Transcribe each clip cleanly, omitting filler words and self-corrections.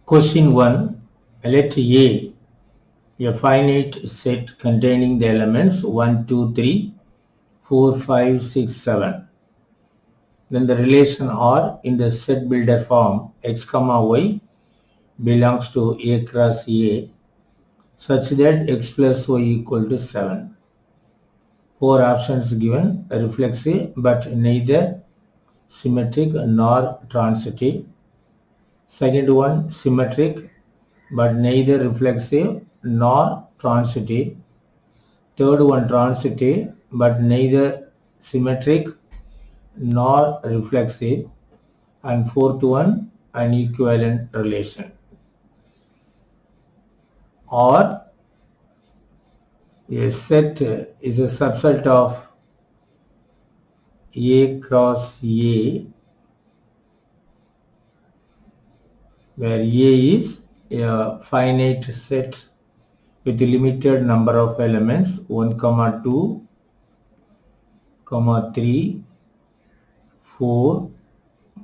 Question 1. Let A finite set containing the elements 1, 2, 3, 4, 5, 6, 7. Then the relation R in the set builder form x comma y belongs to A cross A such that x plus y equal to 7. 4 options given, reflexive but neither symmetric nor transitive. Second one, symmetric but neither reflexive nor transitive. Third one, transitive but neither symmetric nor reflexive. And fourth one, an equivalent relation. Or a set is a subset of A cross A, where A is a finite set with a limited number of elements 1, 2, 3, 4,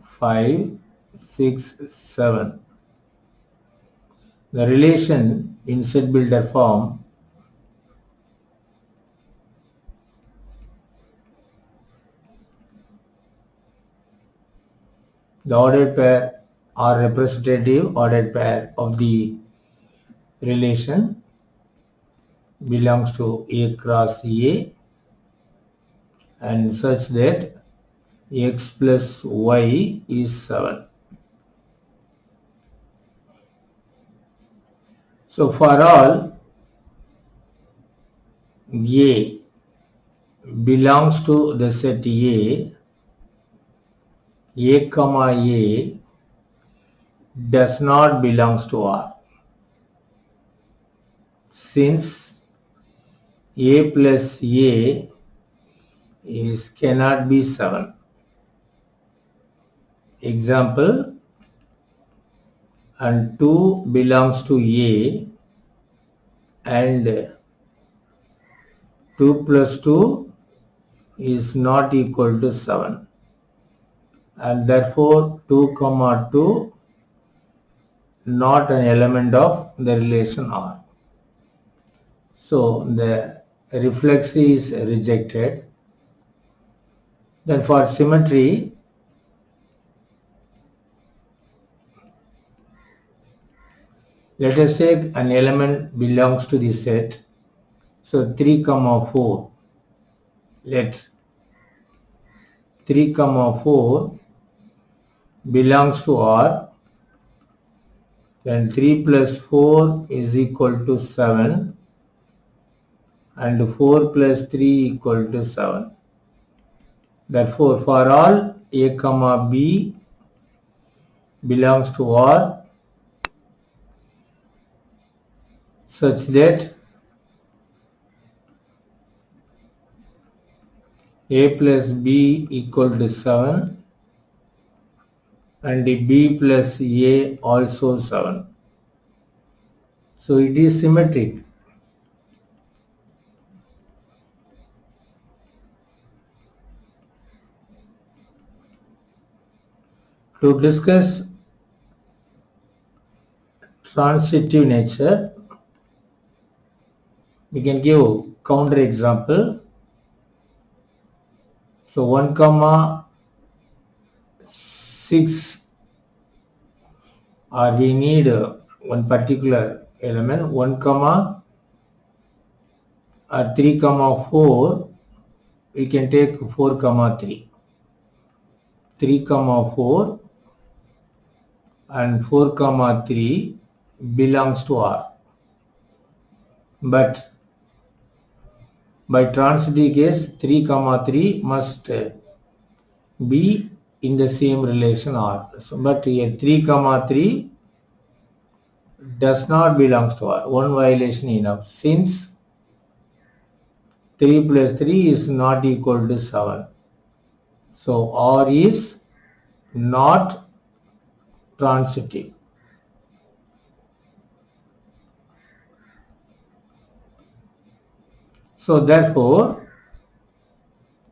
5, 6, 7. The relation in set builder form the ordered pair or representative ordered pair of the relation belongs to A cross A and such that x plus y is 7. So for all A belongs to the set A comma A does not belongs to R, since A plus A cannot be 7. Example, and 2 belongs to A and 2 plus 2 is not equal to 7, and therefore 2 comma 2 not an element of the relation R. So the reflexive is rejected. Then for symmetry, let us take an element belongs to the set. So 3 comma 4. Let 3 comma 4 belongs to R. Then 3 plus 4 is equal to 7 and 4 plus 3 equal to 7. Therefore, for all A comma B belongs to R such that A plus B equal to 7 and B plus A also 7. So it is symmetric. To discuss transitive nature, we can give counter example. So 1 comma 6, or we need one particular element 1 comma 3 comma 4, we can take 4 comma 3. 3 comma 4 and 4 comma 3 belongs to R. But by transitive case 3 comma 3 must be in the same relation R. So, but here 3 comma 3 does not belongs to R. One violation enough, since 3 plus 3 is not equal to 7. So R is not transitive. So therefore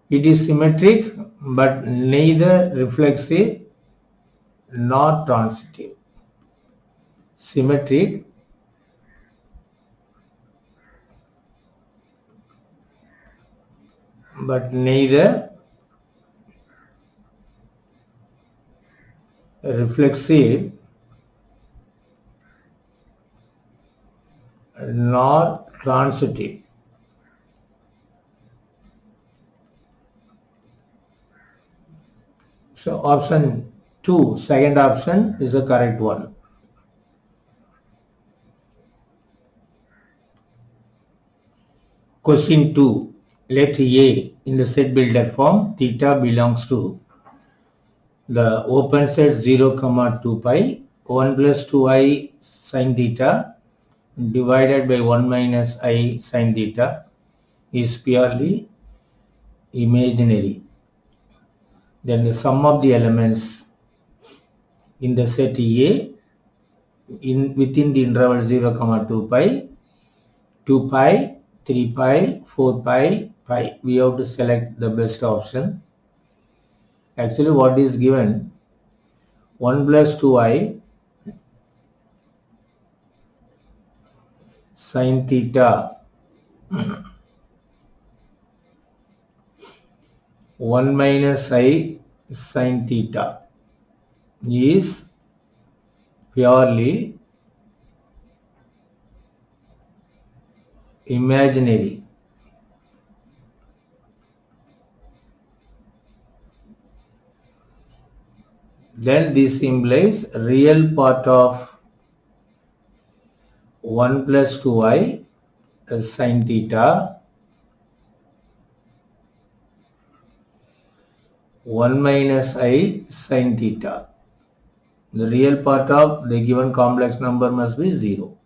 it is symmetric but neither reflexive nor transitive. symmetric but neither reflexive nor transitive. So option 2, second option, is the correct one. Question 2. Let A in the set builder form theta belongs to the open set 0, 2 pi 1 plus 2i sin theta divided by 1 minus I sin theta is purely imaginary. Then the sum of the elements in the set A within the interval 0, 2 pi, 2 pi, 3 pi, 4 pi, pi. We have to select the best option. Actually what is given, 1 plus 2i sin theta 1 minus I sin theta is purely imaginary. Then this implies real part of 1 plus 2i sin theta 1 minus I sin theta. The real part of the given complex number must be 0.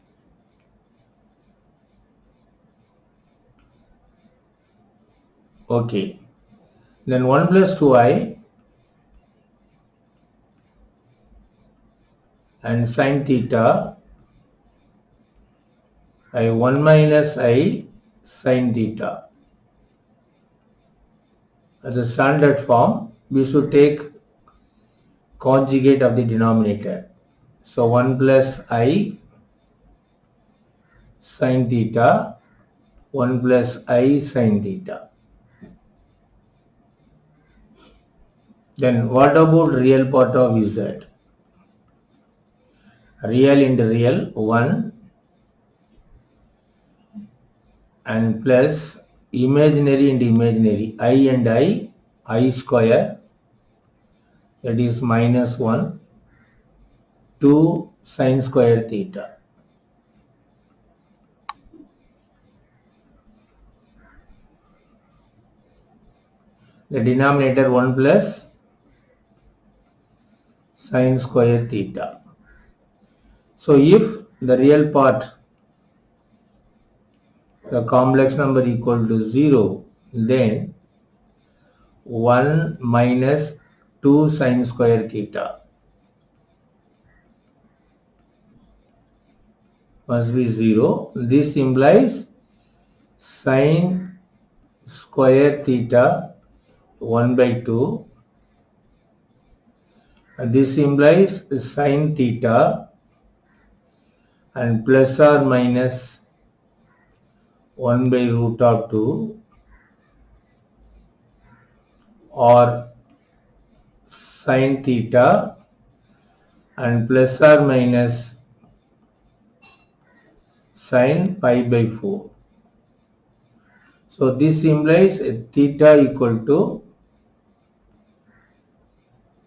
Okay. Then 1 plus 2i and sin theta by 1 minus I sin theta. As the standard form, we should take conjugate of the denominator. So 1 plus I sin theta, 1 plus I sin theta. Then what about real part of Z? Real into real 1 and plus imaginary into imaginary I and I square, that is minus 1, 2 sin square theta. The denominator 1 plus sin square theta. So if the real part, the complex number equal to 0, then 1 minus 2 sin square theta must be 0. This implies sin square theta 1 by 2. And this implies sin theta and plus or minus 1 by root of 2 or sin theta and plus or minus sin pi by 4. So this implies theta equal to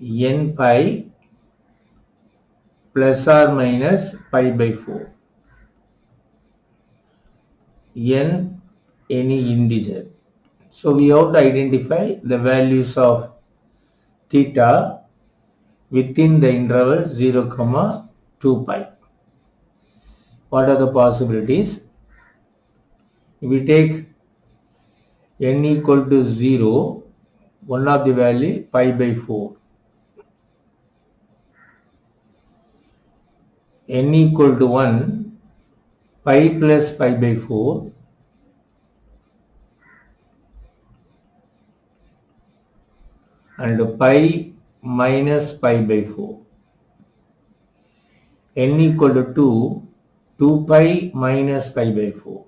n pi plus or minus pi by 4. N any integer. So we have to identify the values of theta within the interval 0, 2 pi. What are the possibilities? If we take n equal to 0, one of the value pi by 4. N equal to 1, pi plus pi by 4. And pi minus pi by 4. n equal to 2, 2 pi minus pi by 4.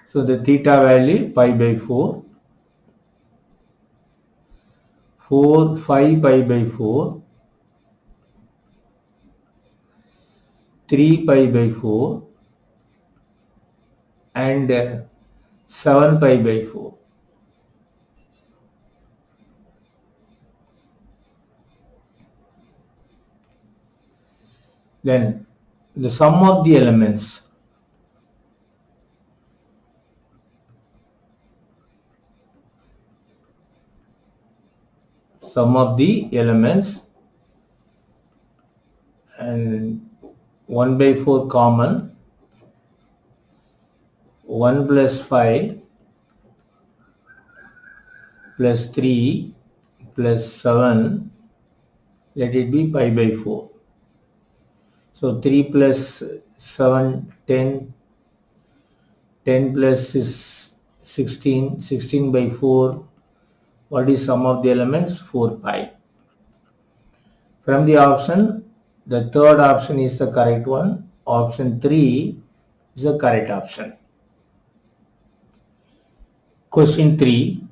So the theta value pi by 4, 4, 5 pi by 4, 3 pi by 4 and 7 pi by 4. Then the sum of the elements. Sum of the elements and 1 by 4 common, 1 plus 5 plus 3 plus 7, let it be pi by 4. So 3 plus 7, 10, 10 plus 16, 16 by 4. What is sum of the elements? 4 pi. From the option, the third option is the correct one. Option 3 is the correct option. Question 3.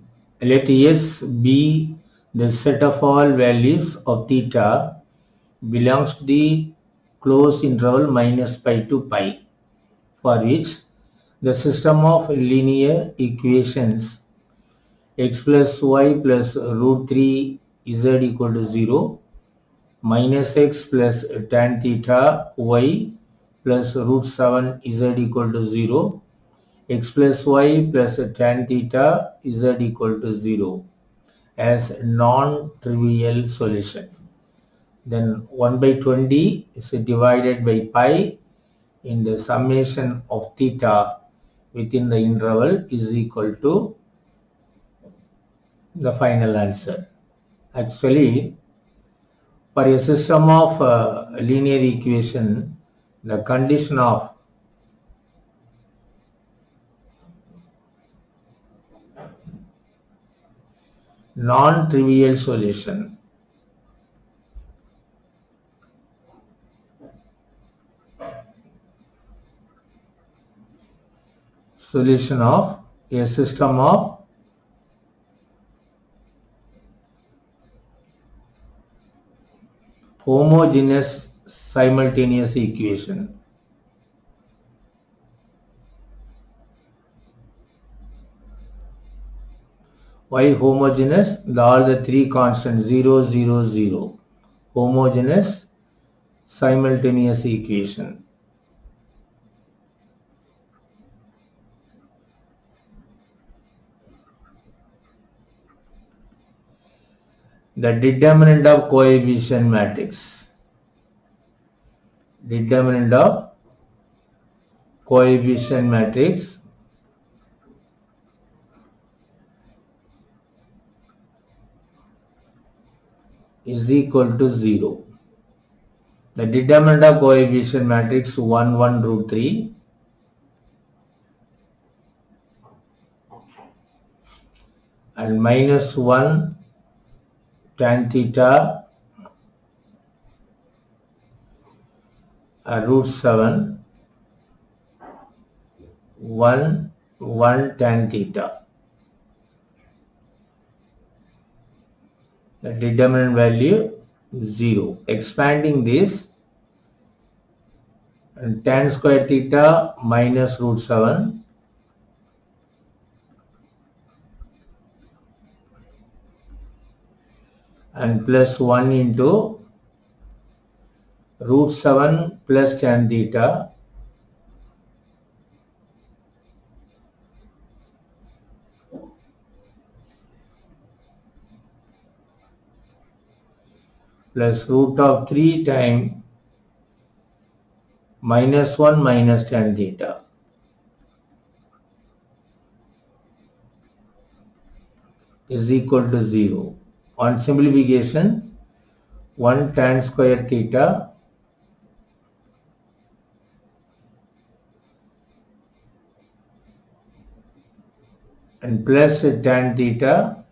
Let S be the set of all values of theta belongs to the closed interval minus pi to pi, for which the system of linear equations x plus y plus root 3 z equal to 0, minus x plus tan theta y plus root 7 z equal to 0, x plus y plus tan theta z equal to 0 as non-trivial solution. Then 1 by 20 is divided by pi in the summation of theta within the interval is equal to the final answer. Actually, for a system of linear equation, the condition of non-trivial solution of a system of homogeneous simultaneous equation. Why homogeneous? All the three constants 0, 0, 0. Homogeneous simultaneous equation. The determinant of coefficient matrix. Determinant of coefficient matrix is equal to 0. The determinant of coefficient matrix 1, 1, root 3 and minus 1 tan theta root 7 1 1 tan theta. The determinant value 0. Expanding this, and tan square theta minus root 7 and plus 1 into root 7 plus tan theta plus root of 3 times minus 1 minus tan theta is equal to 0. On simplification, 1 tan square theta and plus tan theta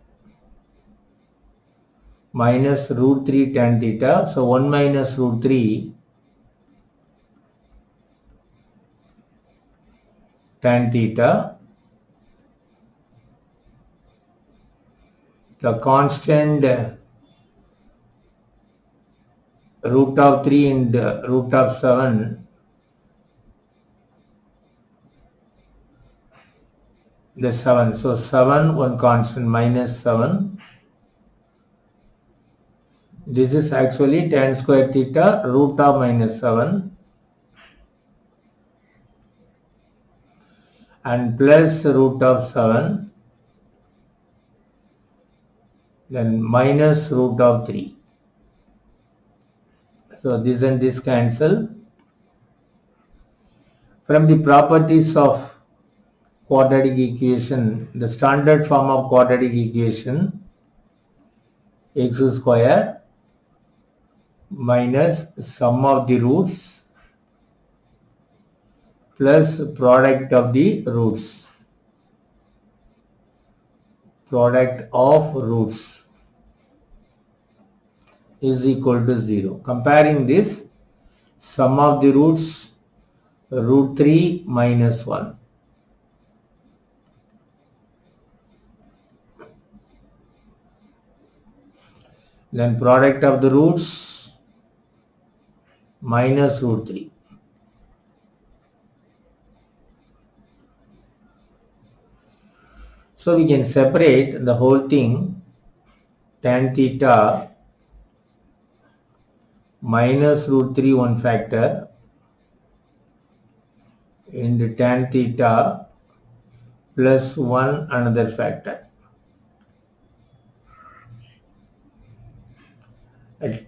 minus root 3 tan theta. So 1 minus root 3 tan theta. The constant root of 3 and root of 7, the 7. So 7, one constant, minus 7. This is actually tan square theta root of minus 7 and plus root of 7, then minus root of 3. So this and this cancel. From the properties of quadratic equation, the standard form of quadratic equation, x square minus sum of the roots plus product of the roots. Product of roots is equal to 0. Comparing this, sum of the roots root 3 minus 1. Then product of the roots minus root 3. So we can separate the whole thing, tan theta minus root 3 one factor into tan theta plus 1 another factor.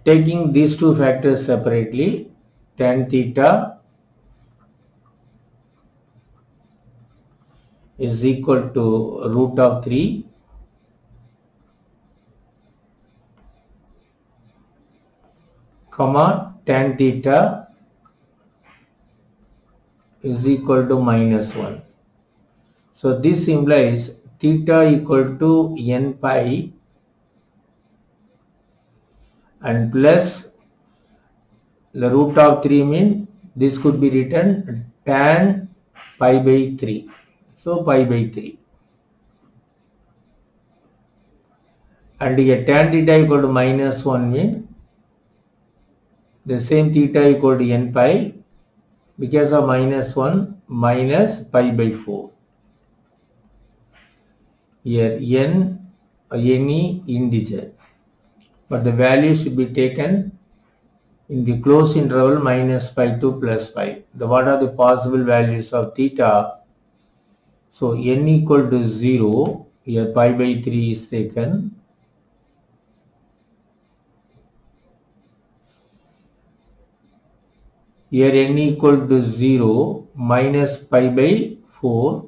Taking these two factors separately, tan theta is equal to root of 3 comma tan theta is equal to minus 1. So this implies theta equal to n pi and plus the root of 3 means this could be written tan pi by 3. So pi by 3. And here tan theta equal to minus 1 means the same theta equal to n pi, because of minus 1 minus pi by 4. Here n any integer, but the value should be taken in the closed interval minus pi to plus pi. What are the possible values of theta? So n equal to 0, here pi by 3 is taken. Here n equal to 0 minus pi by 4.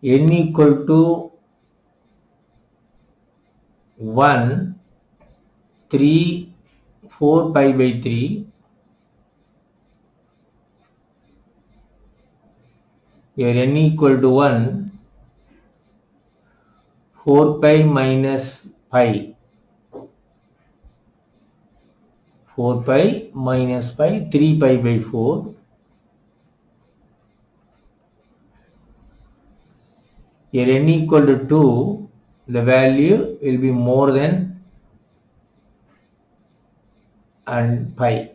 N equal to 1, 3, 4 pi by 3. Here n equal to 1, 4 pi minus pi. 4 pi minus pi, 3 pi by 4. Here n equal to 2, the value will be more than and pi.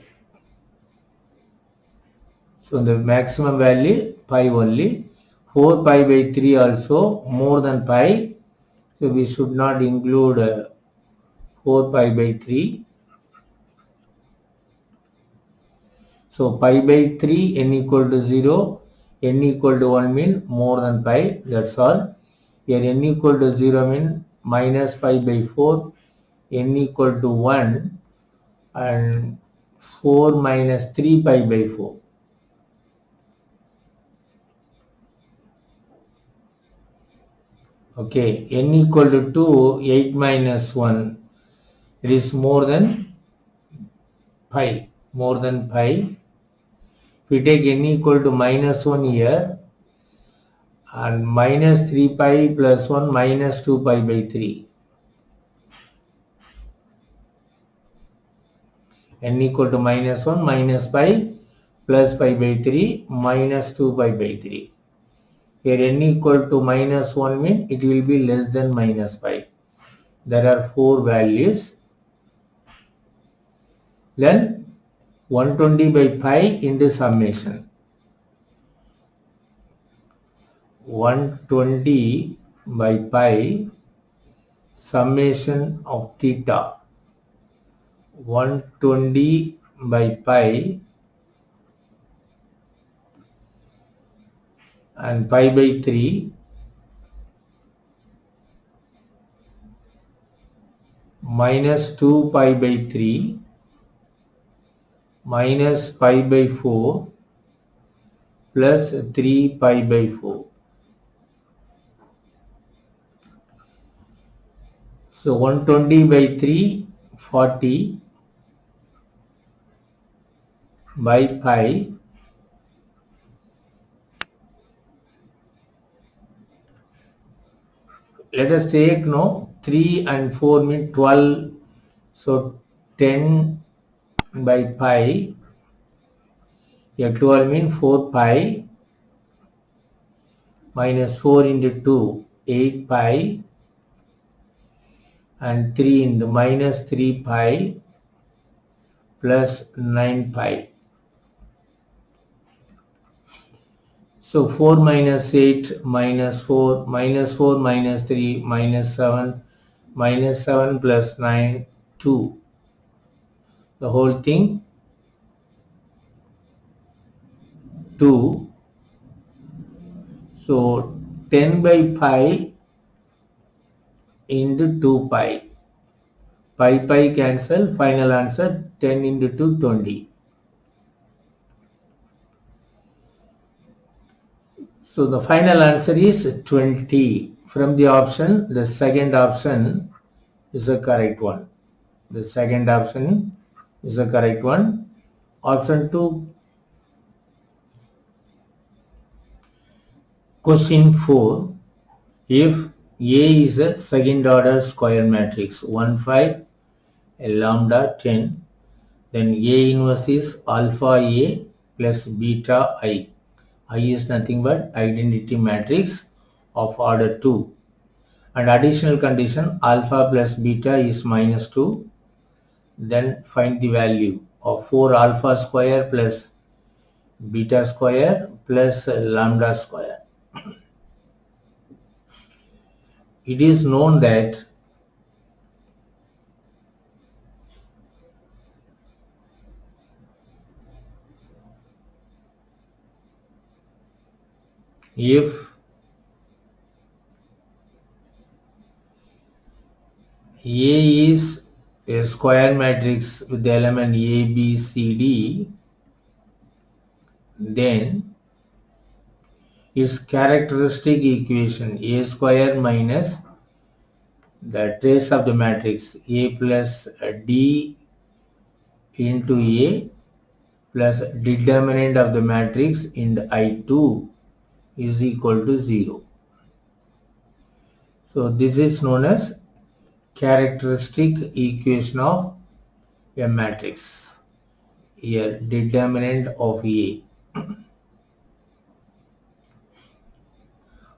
So the maximum value pi only. 4 pi by 3 also more than pi. So we should not include 4 pi by 3. So pi by 3 n equal to 0, n equal to 1 mean more than pi, that's all. Here n equal to 0 mean minus pi by 4, n equal to 1 and 4 minus 3 pi by 4. Okay, n equal to 2, 8 minus 1, it is more than pi, more than pi. If we take n equal to minus 1 here, and minus 3 pi plus 1 minus 2 pi by 3. N equal to minus 1 minus pi plus pi by 3 minus 2 pi by 3. Here n equal to minus 1 means it will be less than minus pi. There are 4 values. Then 120 by pi into summation. 120 by pi summation of theta. 120 by pi and pi by 3 minus 2 pi by 3 minus pi by 4 plus 3 pi by 4. So 120 by 3, 40 by pi let us take 3 and 4 mean 12. So 10 by pi. Here 12 mean 4 pi minus 4 into 2, 8 pi and 3 into minus 3 pi plus 9 pi. So 4 minus 8 minus 4 minus 4 minus 3 minus 7 plus 9 2. The whole thing 2. So 10 by pi into 2 pi. Pi cancel, final answer 10 into 2 20. So the final answer is 20. From the option, the second option is the correct one. The second option is the correct one. Option 2. Question 4. If A is a second order square matrix 1 5 lambda 10, then A inverse is alpha A plus beta I. I is nothing but identity matrix of order 2. And additional condition alpha plus beta is minus 2. Then find the value of 4 alpha square plus beta square plus lambda square. It is known that if A is a square matrix with the element A, B, C, D, then its characteristic equation A square minus the trace of the matrix A plus D into A plus determinant of the matrix into I2 is equal to 0. So this is known as characteristic equation of a matrix. Here determinant of A.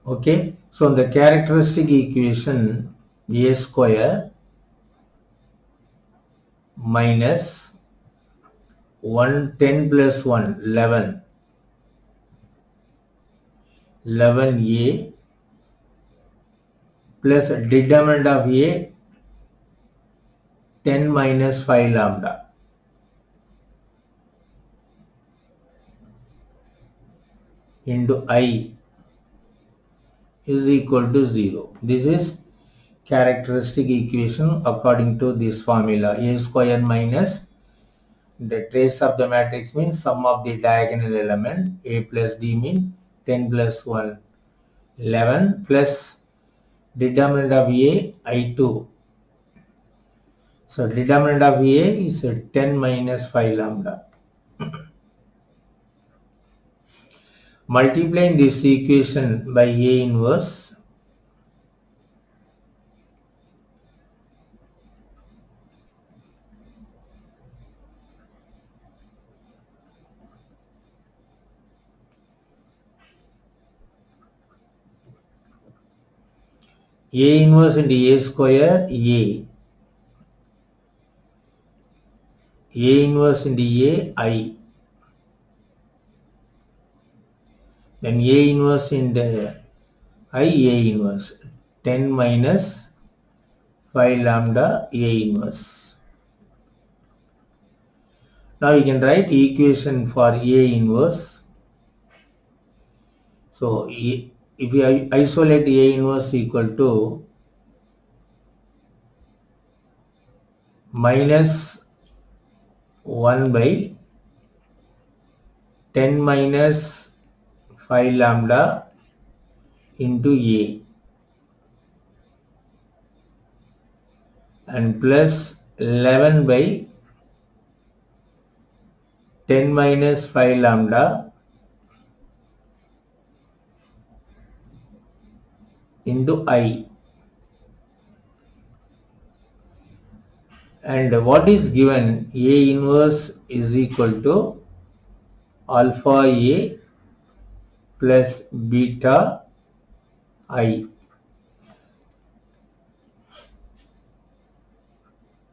Okay, so the characteristic equation A square minus 1 10 plus 1 11 11A plus determinant of A 10 minus 5 lambda into I is equal to 0. This is characteristic equation according to this formula. A square minus the trace of the matrix means sum of the diagonal element. A plus D means 10 plus 1 11 plus determinant of A I2. So determinant of A is 10 minus 5 lambda Multiplying this equation by A inverse, A inverse into A square, A inverse into A, I. Then A inverse into I, A inverse. 10 minus 5 lambda A inverse. Now we can write equation for A inverse. So if we isolate A inverse equal to minus 1 by 10 minus 5 lambda into A and plus 11 by 10 minus 5 lambda into I. And what is given? A inverse is equal to alpha A plus beta I.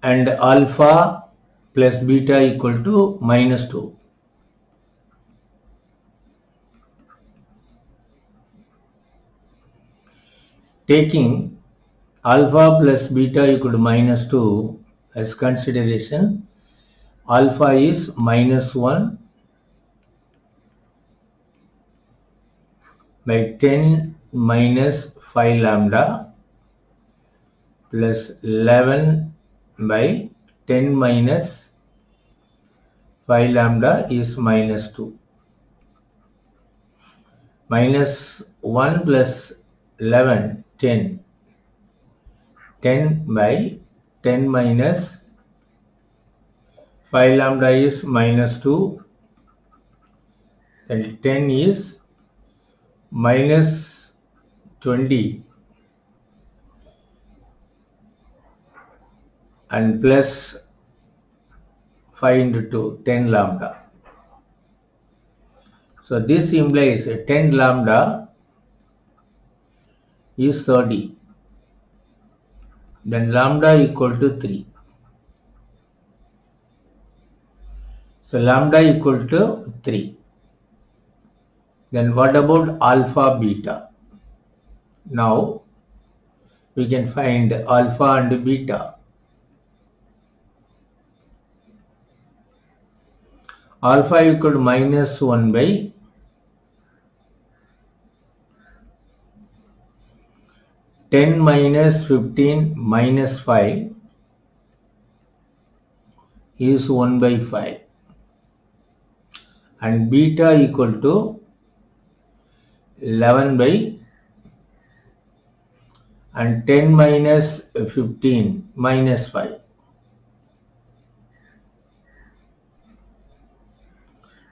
And alpha plus beta equal to minus 2. Taking alpha plus beta equal to minus 2 as consideration, alpha is minus 1 by 10 minus 5 lambda plus 11 by 10 minus 5 lambda is minus 2. Minus 1 plus 11, 10. 10 by 10 minus 5 lambda is minus 2. And 10 is minus 20. And plus 5 into 2, 10 lambda. So this implies 10 lambda is 30. Then lambda equal to 3. So lambda equal to 3. Then what about alpha beta? Now we can find alpha and beta. Alpha equal to minus 1 by 10 minus 15 minus 5 is 1 by 5. And beta equal to 11 by and 10 minus 15 minus 5.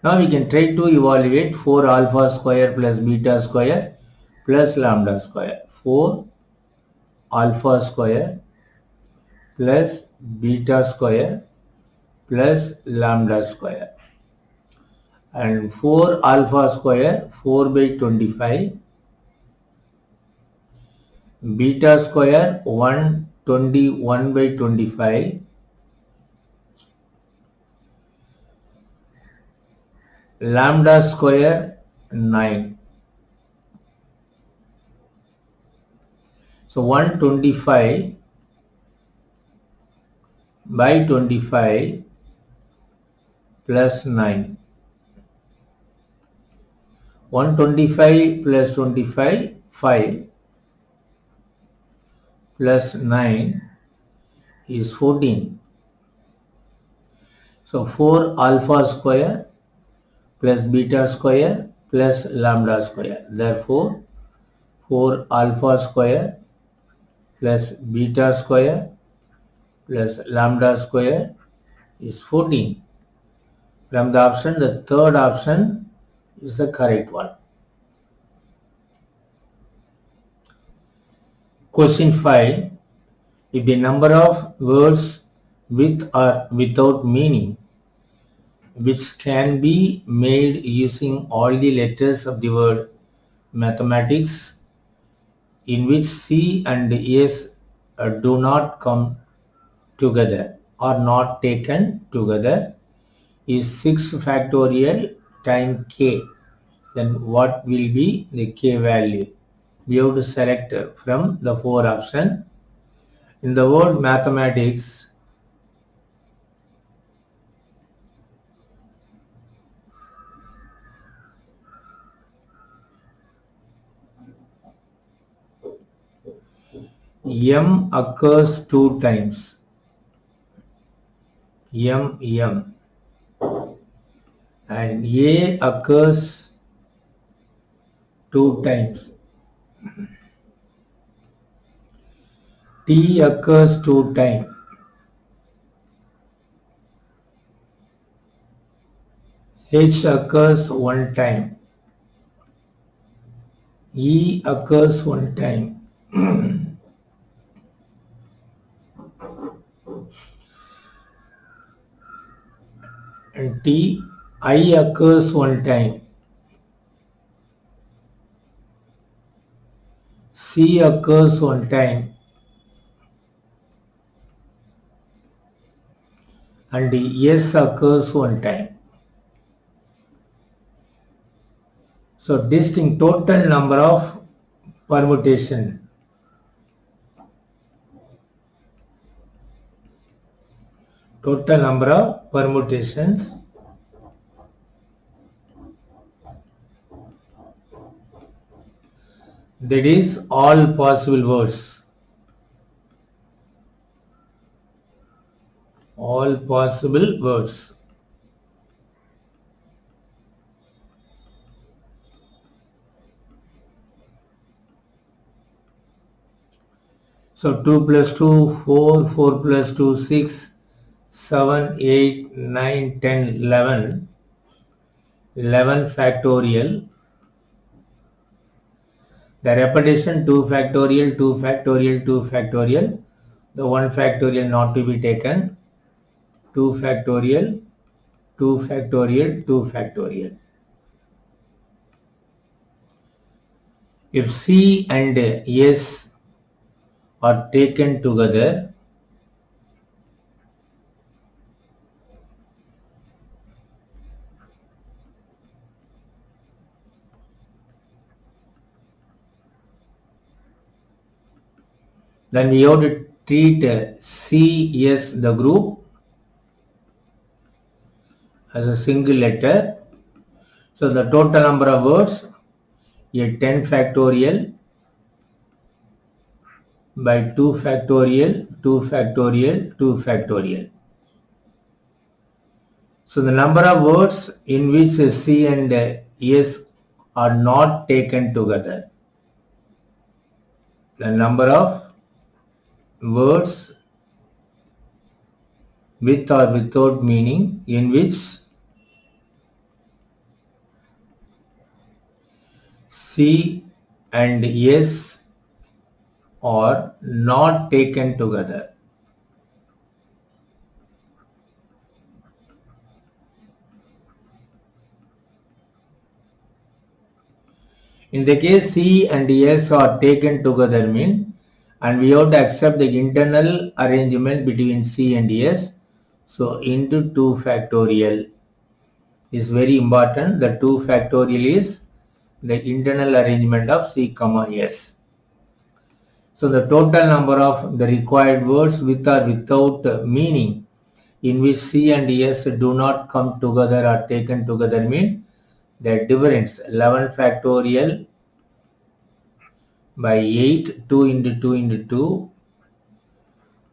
Now we can try to evaluate 4 alpha square plus beta square plus lambda square. 4 alpha square plus beta square plus lambda square. And 4 alpha square 4 by 25. Beta square 121 by 25. Lambda square 9. So 125 by 25 plus 9. 125 plus 25, 5 plus 9 is 14. So 4 alpha square plus beta square plus lambda square. Therefore 4 alpha square plus beta square plus lambda square is 14. From the option, the third option is the correct one. Question 5. If the number of words with or without meaning which can be made using all the letters of the word mathematics in which C and S do not come together or not taken together is 6 factorial times k, then what will be the k value? We have to select from the 4 options. In the word mathematics, M occurs 2 times. M. And A occurs 2 times. T occurs 2 times. H occurs 1 time. E occurs 1 time. And I occurs 1 time. C occurs 1 time. And S occurs 1 time. So distinct total number of permutation. Total number of permutations. That is all possible words. All possible words. So 2 plus 2, 4, 4 plus 2, 6, 7, 8, 9, 10, 11, 11 factorial. The repetition 2 factorial, 2 factorial, 2 factorial. The 1 factorial not to be taken. 2 factorial, 2 factorial, 2 factorial. If C and S are taken together, then we have to treat C, S, the group, as a single letter. So the total number of words is 10 factorial by 2 factorial, 2 factorial, 2 factorial. So the number of words in which C and S are not taken together. The number of words with or without meaning in which C and S are not taken together. In the case C and S are taken together mean, and we have to accept the internal arrangement between C and S. So into 2 factorial is very important. The 2 factorial is the internal arrangement of C comma S. So the total number of the required words with or without meaning in which C and S do not come together or taken together mean the difference 11 factorial by 8, 2 into 2 into 2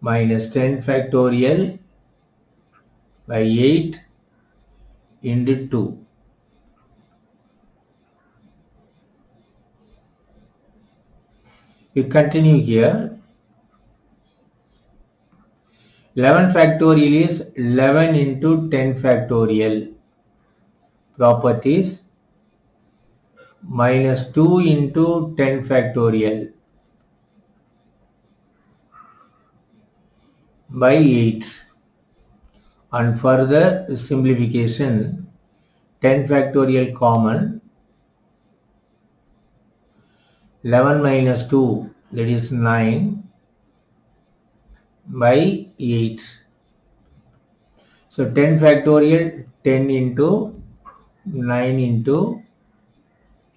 minus 10 factorial by 8 into 2. We continue here. 11 factorial is 11 into 10 factorial properties minus 2 into 10 factorial by 8. On further simplification, 10 factorial common, 11 minus 2, that is 9 by 8. So 10 factorial, 10 into 9 into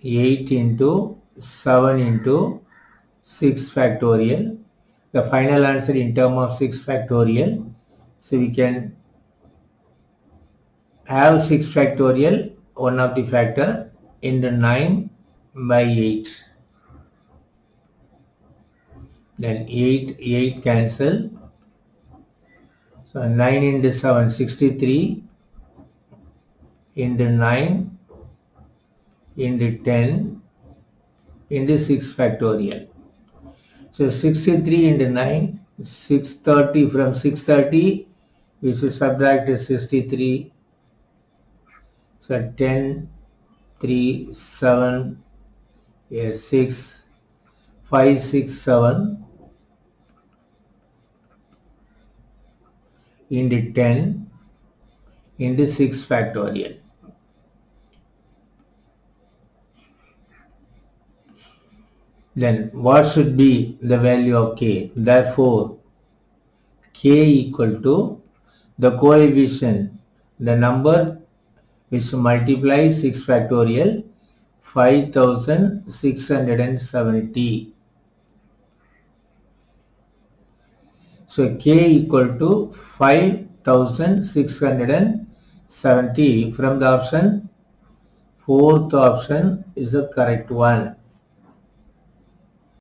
8 into 7 into 6 factorial. The final answer in term of 6 factorial. So we can have 6 factorial, one of the factor, into 9 by 8. Then 8 cancel. So 9 into 7, 63 into 9 into 10 into 6 factorial. So 63 into 9, 630. From 630, we should subtract 63. So 10, 3, 7, 6, 5, 6, 7 into 10 into 6 factorial. Then what should be the value of k? Therefore, k equal to the coefficient, the number which multiplies 6 factorial, 5670. So k equal to 5670. From the option, fourth option is the correct one.